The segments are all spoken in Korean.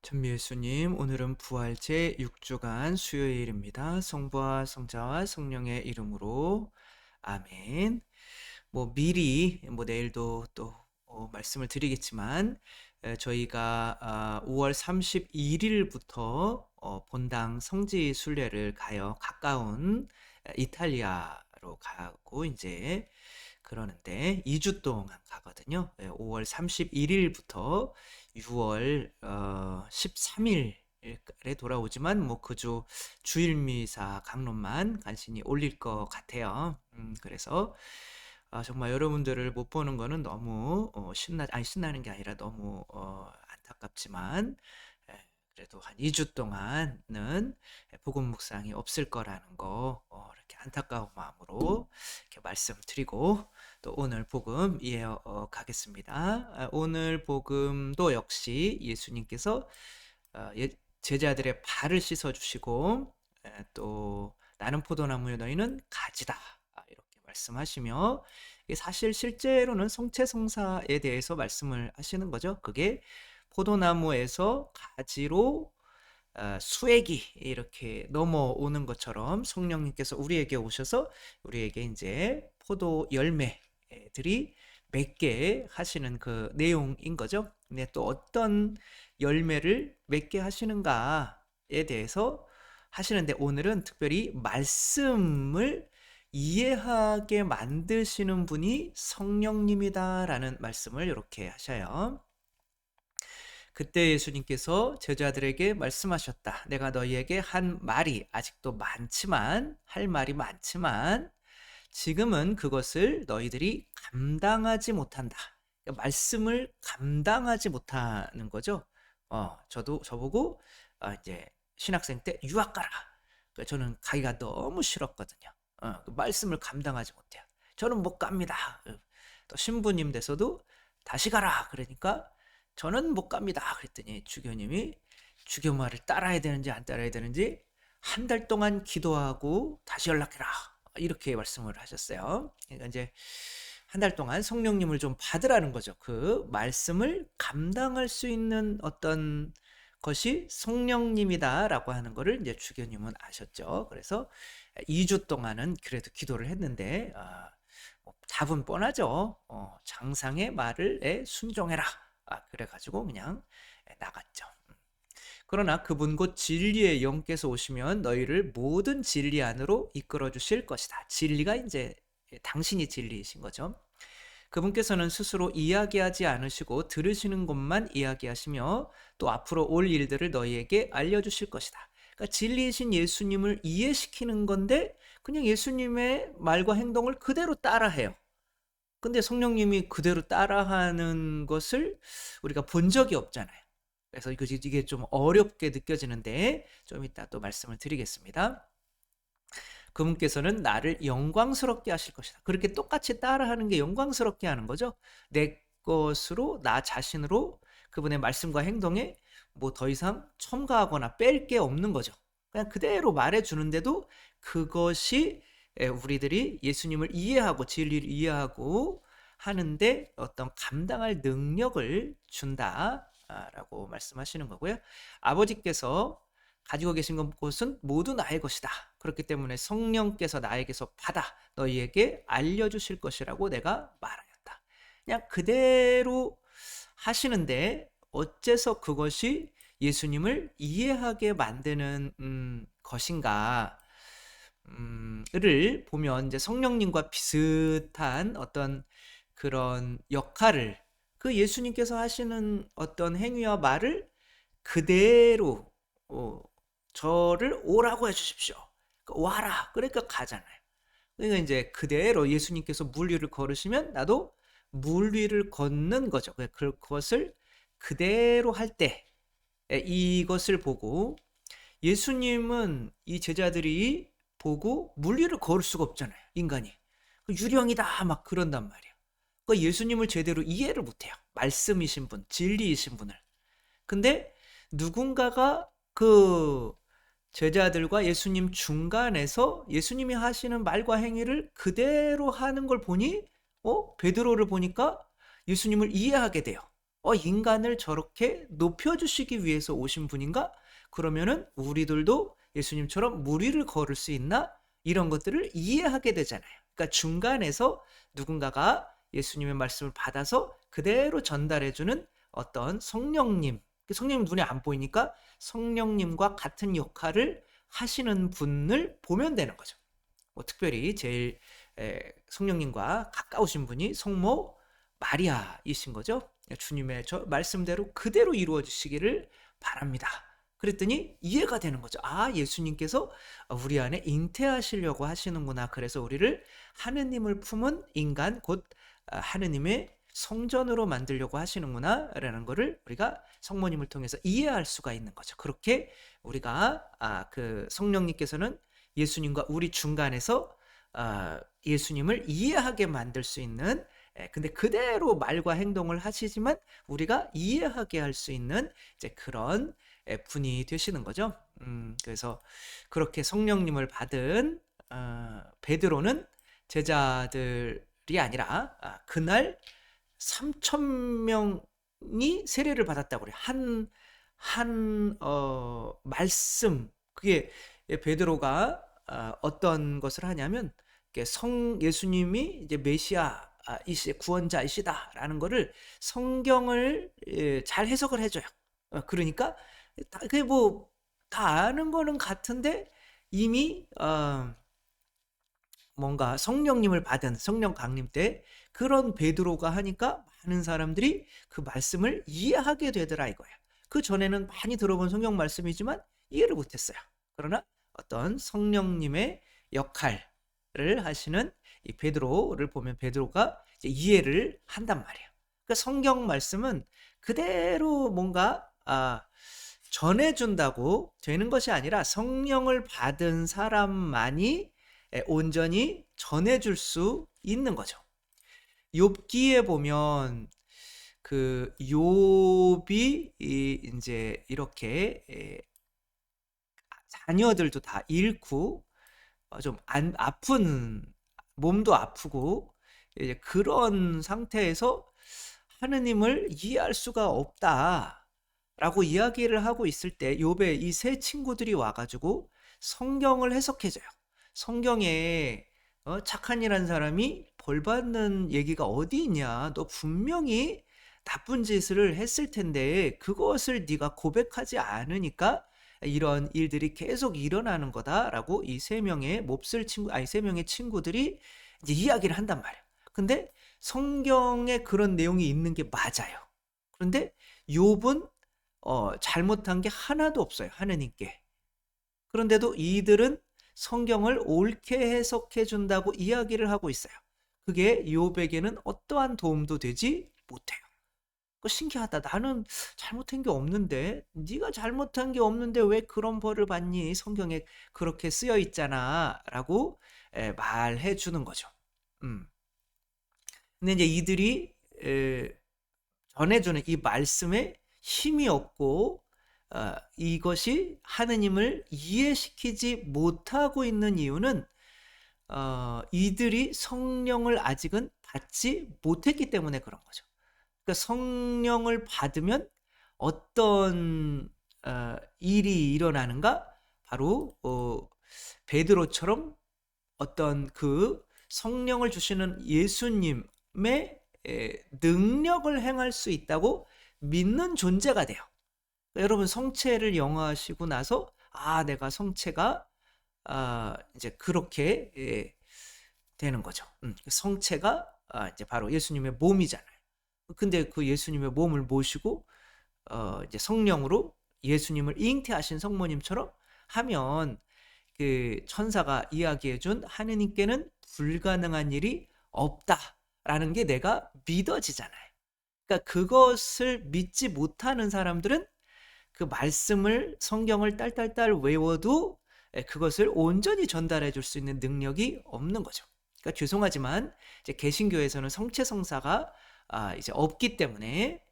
전미 예수님, 오늘은 부활제 6주간 수요일입니다. 성부와 성자와 성령의 이름으로 아멘. 미리 내일도 또 말씀을 드리겠지만 저희가 5월 31일부터 본당 성지 순례를 가요. 가까운 이탈리아로 가고 이제 그러는데 2주 동안 가거든요. 5월 31일부터 6월 13일에 돌아오지만 그 주 주일 미사 강론만 간신히 올릴 것 같아요. 그래서 정말 여러분들을 못 보는 거는 너무 신나는 게 아니라 너무 안타깝지만 그래도 한 2주 동안은 복음 묵상이 없을 거라는 거 이렇게 안타까운 마음으로 이렇게 말씀드리고 또 오늘 복음 이어 가겠습니다. 오늘 복음도 역시 예수님께서 제자들의 발을 씻어 주시고 또 나는 포도나무요 너희는 가지다 이렇게 말씀하시며 이게 사실 실제로는 성체성사에 대해서 말씀을 하시는 거죠. 그게 포도나무에서 가지로 수액이 이렇게 넘어오는 것처럼 성령님께서 우리에게 오셔서 우리에게 이제 포도 열매들이 맺게 하시는 그 내용인 거죠. 근데 또 어떤 열매를 맺게 하시는가에 대해서 하시는데 오늘은 특별히 말씀을 이해하게 만드시는 분이 성령님이다라는 말씀을 이렇게 하셔요. 그때 예수님께서 제자들에게 말씀하셨다. 내가 너희에게 한 말이 아직도 많지만, 할 말이 많지만, 지금은 그것을 너희들이 감당하지 못한다. 그러니까 말씀을 감당하지 못하는 거죠. 저보고, 이제, 신학생 때 유학 가라. 그러니까 저는 가기가 너무 싫었거든요. 그 말씀을 감당하지 못해요. 저는 못 갑니다. 또 신부님 돼서도 다시 가라. 그러니까 저는 못 갑니다. 그랬더니 주교님이 주교 말을 따라야 되는지 안 따라야 되는지 한 달 동안 기도하고 다시 연락해라. 이렇게 말씀을 하셨어요. 그러니까 이제 한 달 동안 성령님을 좀 받으라는 거죠. 그 말씀을 감당할 수 있는 어떤 것이 성령님이다라고 하는 거를 이제 주교님은 아셨죠. 그래서 2주 동안은 그래도 기도를 했는데 답은 뻔하죠. 장상의 말을 순종해라. 그래가지고 그냥 나갔죠. 그러나 그분 곧 진리의 영께서 오시면 너희를 모든 진리 안으로 이끌어 주실 것이다. 진리가 이제 당신이 진리이신 거죠. 그분께서는 스스로 이야기하지 않으시고 들으시는 것만 이야기하시며 또 앞으로 올 일들을 너희에게 알려주실 것이다. 그러니까 진리이신 예수님을 이해시키는 건데 그냥 예수님의 말과 행동을 그대로 따라해요. 근데 성령님이 그대로 따라하는 것을 우리가 본 적이 없잖아요. 그래서 이게 좀 어렵게 느껴지는데 좀 이따 또 말씀을 드리겠습니다. 그분께서는 나를 영광스럽게 하실 것이다. 그렇게 똑같이 따라하는 게 영광스럽게 하는 거죠. 내 것으로 나 자신으로 그분의 말씀과 행동에 더 이상 첨가하거나 뺄 게 없는 거죠. 그냥 그대로 말해 주는데도 그것이 우리들이 예수님을 이해하고 진리를 이해하고 하는데 어떤 감당할 능력을 준다라고 말씀하시는 거고요. 아버지께서 가지고 계신 것은 모두 나의 것이다. 그렇기 때문에 성령께서 나에게서 받아 너희에게 알려주실 것이라고 내가 말하였다. 그냥 그대로 하시는데 어째서 그것이 예수님을 이해하게 만드는 것인가? 를 보면 이제 성령님과 비슷한 어떤 그런 역할을 그 예수님께서 하시는 어떤 행위와 말을 그대로 저를 오라고 해주십시오. 와라. 그러니까 가잖아요. 그러니까 이제 그대로 예수님께서 물 위를 걸으시면 나도 물 위를 걷는 거죠. 그것을 그대로 할 때 이것을 보고 예수님은 이 제자들이 보고 물 위를 걸을 수가 없잖아요. 인간이. 유령이다 막 그런단 말이에요. 그러니까 예수님을 제대로 이해를 못해요. 말씀이신 분, 진리이신 분을. 근데 누군가가 그 제자들과 예수님 중간에서 예수님이 하시는 말과 행위를 그대로 하는 걸 보니 베드로를 보니까 예수님을 이해하게 돼요. 인간을 저렇게 높여주시기 위해서 오신 분인가? 그러면은 우리들도 예수님처럼 무리를 걸을 수 있나? 이런 것들을 이해하게 되잖아요. 그러니까 중간에서 누군가가 예수님의 말씀을 받아서 그대로 전달해주는 어떤 성령님, 성령님 눈에 안 보이니까 성령님과 같은 역할을 하시는 분을 보면 되는 거죠. 특별히 제일 성령님과 가까우신 분이 성모 마리아이신 거죠. 주님의 저 말씀대로 그대로 이루어지시기를 바랍니다. 그랬더니 이해가 되는 거죠. 예수님께서 우리 안에 잉태하시려고 하시는구나. 그래서 우리를 하느님을 품은 인간, 곧 하느님의 성전으로 만들려고 하시는구나 라는 것을 우리가 성모님을 통해서 이해할 수가 있는 거죠. 그렇게 우리가 그 성령님께서는 예수님과 우리 중간에서 예수님을 이해하게 만들 수 있는, 근데 그대로 말과 행동을 하시지만 우리가 이해하게 할 수 있는 이제 그런 분이 되시는 거죠. 그래서 그렇게 성령님을 받은 베드로는 제자들이 아니라 그날 3천 명이 세례를 받았다고 그래요. 말씀, 그게 베드로가 어떤 것을 하냐면 예수님이 이제 메시아 구원자이시다라는 것을 성경을 잘 해석을 해줘요. 그러니까 그게 뭐 다 아는 거는 같은데 이미 뭔가 성령님을 받은 성령 강림 때 그런 베드로가 하니까 많은 사람들이 그 말씀을 이해하게 되더라 이거예요. 그 전에는 많이 들어본 성경 말씀이지만 이해를 못했어요. 그러나 어떤 성령님의 역할을 하시는 이 베드로를 보면 베드로가 이제 이해를 한단 말이에요. 그러니까 성경 말씀은 그대로 뭔가 전해준다고 되는 것이 아니라 성령을 받은 사람만이 온전히 전해줄 수 있는 거죠. 욥기에 보면 그 욥이 이제 이렇게 자녀들도 다 잃고 좀 아픈, 몸도 아프고 이제 그런 상태에서 하느님을 이해할 수가 없다라고 이야기를 하고 있을 때 욥의 이 세 친구들이 와가지고 성경을 해석해줘요. 성경에 착한 일 한 사람이 벌 받는 얘기가 어디 있냐? 너 분명히 나쁜 짓을 했을 텐데 그것을 네가 고백하지 않으니까 이런 일들이 계속 일어나는 거다라고 이 세 명의 친구들이 이제 이야기를 한단 말이에요. 근데 성경에 그런 내용이 있는 게 맞아요. 그런데 욥은 잘못한 게 하나도 없어요. 하느님께. 그런데도 이들은 성경을 옳게 해석해 준다고 이야기를 하고 있어요. 그게 욥에게는 어떠한 도움도 되지 못해요. 신기하다. 나는 잘못한 게 없는데 네가 잘못한 게 없는데 왜 그런 벌을 받니? 성경에 그렇게 쓰여 있잖아 라고 말해 주는 거죠. 근데 이제 이들이 전해주는 이 말씀에 힘이 없고 이것이 하느님을 이해시키지 못하고 있는 이유는 이들이 성령을 아직은 받지 못했기 때문에 그런 거죠. 그러니까 성령을 받으면 어떤 일이 일어나는가? 바로 베드로처럼 어떤 그 성령을 주시는 예수님의 능력을 행할 수 있다고 믿는 존재가 돼요. 그러니까 여러분 성체를 영화하시고 나서 내가 성체가 이제 그렇게 되는 거죠. 성체가 이제 바로 예수님의 몸이잖아요. 근데 그 예수님의 몸을 모시고 이제 성령으로 예수님을 잉태하신 성모님처럼 하면 그 천사가 이야기해준 하느님께는 불가능한 일이 없다라는 게 내가 믿어지잖아요. 그러니까 그것을 믿지 못하는 사람들은 그 말씀을 성경을 딸딸딸 외워도 그것을 온전히 전달해 줄 수 있는 능력이 없는 거죠. 그러니까 죄송하지만 이제 개신교에서는 성체성사가 이제 없기 때문에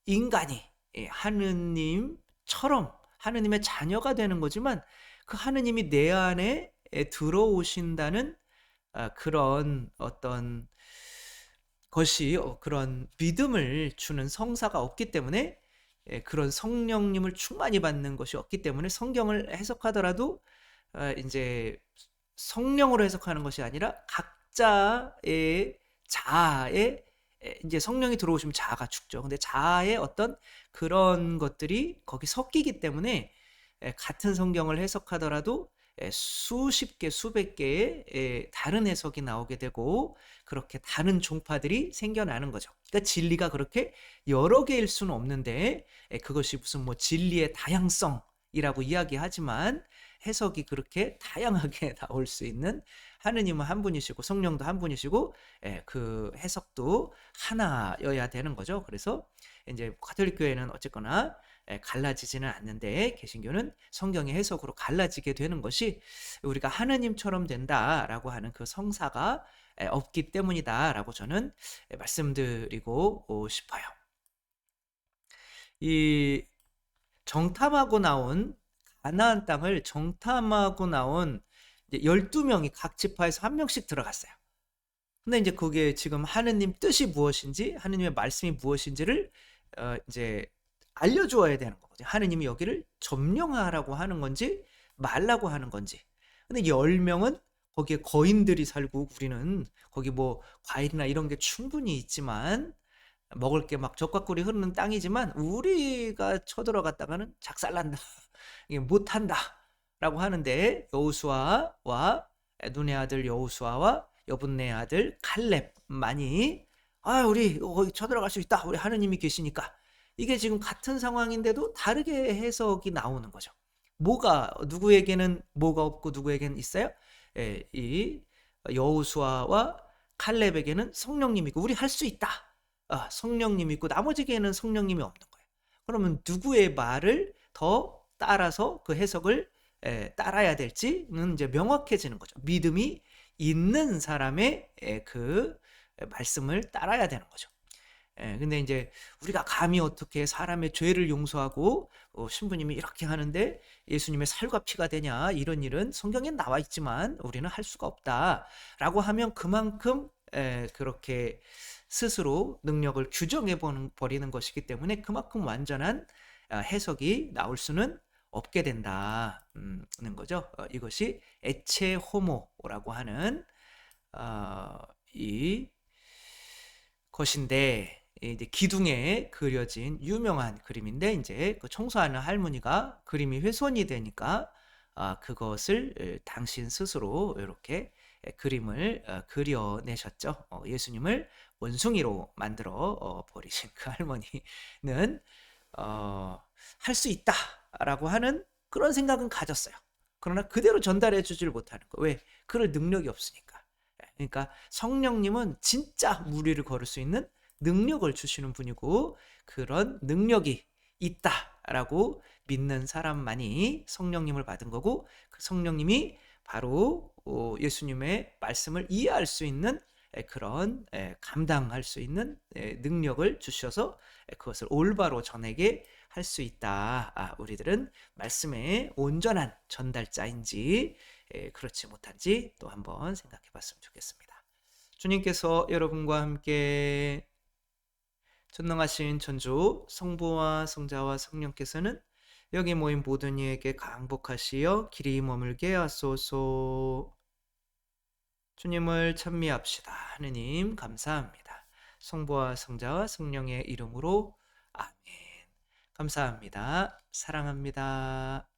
인간이 하느님처럼 하느님의 자녀가 되는 거지만 그 하느님이 내 안에 들어오신다는 그런 어떤 것이 그런 믿음을 주는 성사가 없기 때문에 그런 성령님을 충만히 받는 것이 없기 때문에 성경을 해석하더라도 인제 성령으로 해석하는 것이 아니라 각자의 자아에 인제 성령이 들어오시면 자아가 죽죠. 근데 자아의 어떤 그런 것들이 거기 섞이기 때문에 같은 성경을 해석하더라도 수십 개 수백 개의 다른 해석이 나오게 되고 그렇게 다른 종파들이 생겨나는 거죠. 그러니까 진리가 그렇게 여러 개일 수는 없는데 그것이 무슨 뭐 진리의 다양성이라고 이야기하지만 해석이 그렇게 다양하게 나올 수 있는 하느님은 한 분이시고 성령도 한 분이시고 그 해석도 하나여야 되는 거죠. 그래서 이제 가톨릭 교회는 어쨌거나 갈라지지는 않는데 개신교는 성경의 해석으로 갈라지게 되는 것이 우리가 하느님처럼 된다라고 하는 그 성사가 없기 때문이다라고 저는 말씀드리고 싶어요. 이 정탐하고 나온 가나안 땅을 정탐하고 나온 이제 12명이 각 지파에서 한 명씩 들어갔어요. 근데 이제 그게 지금 하느님 뜻이 무엇인지 하느님의 말씀이 무엇인지를 이제 알려주어야 되는 거거든요. 하느님이 여기를 점령하라고 하는 건지 말라고 하는 건지. 근데 10명은 거기에 거인들이 살고 우리는 거기 뭐 과일이나 이런 게 충분히 있지만 먹을 게 막 젖과 꿀이 흐르는 땅이지만 우리가 쳐들어갔다가는 작살난다. 이게 못한다라고 하는데 여호수아와 눈의 아들 여호수아와 여분네 아들 칼렙만이 우리 거기 쳐들어갈 수 있다. 우리 하느님이 계시니까. 이게 지금 같은 상황인데도 다르게 해석이 나오는 거죠. 뭐가 누구에게는 뭐가 없고 누구에게는 있어요? 이 여호수아와 칼렙에게는 성령님이 있고 우리 할 수 있다. 성령님이 있고 나머지에게는 성령님이 없는 거예요. 그러면 누구의 말을 더 따라서 그 해석을 따라야 될지는 이제 명확해지는 거죠. 믿음이 있는 사람의 그 말씀을 따라야 되는 거죠. 근데 이제 우리가 감히 어떻게 사람의 죄를 용서하고 신부님이 이렇게 하는데 예수님의 살과 피가 되냐 이런 일은 성경에 나와 있지만 우리는 할 수가 없다라고 하면 그만큼 그렇게 스스로 능력을 규정해 버리는 것이기 때문에 그만큼 완전한 해석이 나올 수는 없게 된다는 거죠. 이것이 에체 호모라고 하는 이 것인데 이제 기둥에 그려진 유명한 그림인데 이제 그 청소하는 할머니가 그림이 훼손이 되니까 그것을 당신 스스로 이렇게 그림을 그려내셨죠. 예수님을 원숭이로 만들어 버리신 그 할머니는 할 수 있다라고 하는 그런 생각은 가졌어요. 그러나 그대로 전달해 주질 못하는 거. 왜? 그럴 능력이 없으니까. 그러니까 성령님은 진짜 무리를 걸을 수 있는 능력을 주시는 분이고 그런 능력이 있다라고 믿는 사람만이 성령님을 받은 거고 그 성령님이 바로 예수님의 말씀을 이해할 수 있는 그런 감당할 수 있는 능력을 주셔서 그것을 올바로 전하게 할 수 있다. 우리들은 말씀의 온전한 전달자인지 그렇지 못한지 또 한번 생각해 봤으면 좋겠습니다. 주님께서 여러분과 함께 전능하신 천주 성부와 성자와 성령께서는 여기 모인 모든 이에게 강복하시어 길이 머물게 하소서. 주님을 찬미합시다. 하느님 감사합니다. 성부와 성자와 성령의 이름으로 아멘. 감사합니다. 사랑합니다.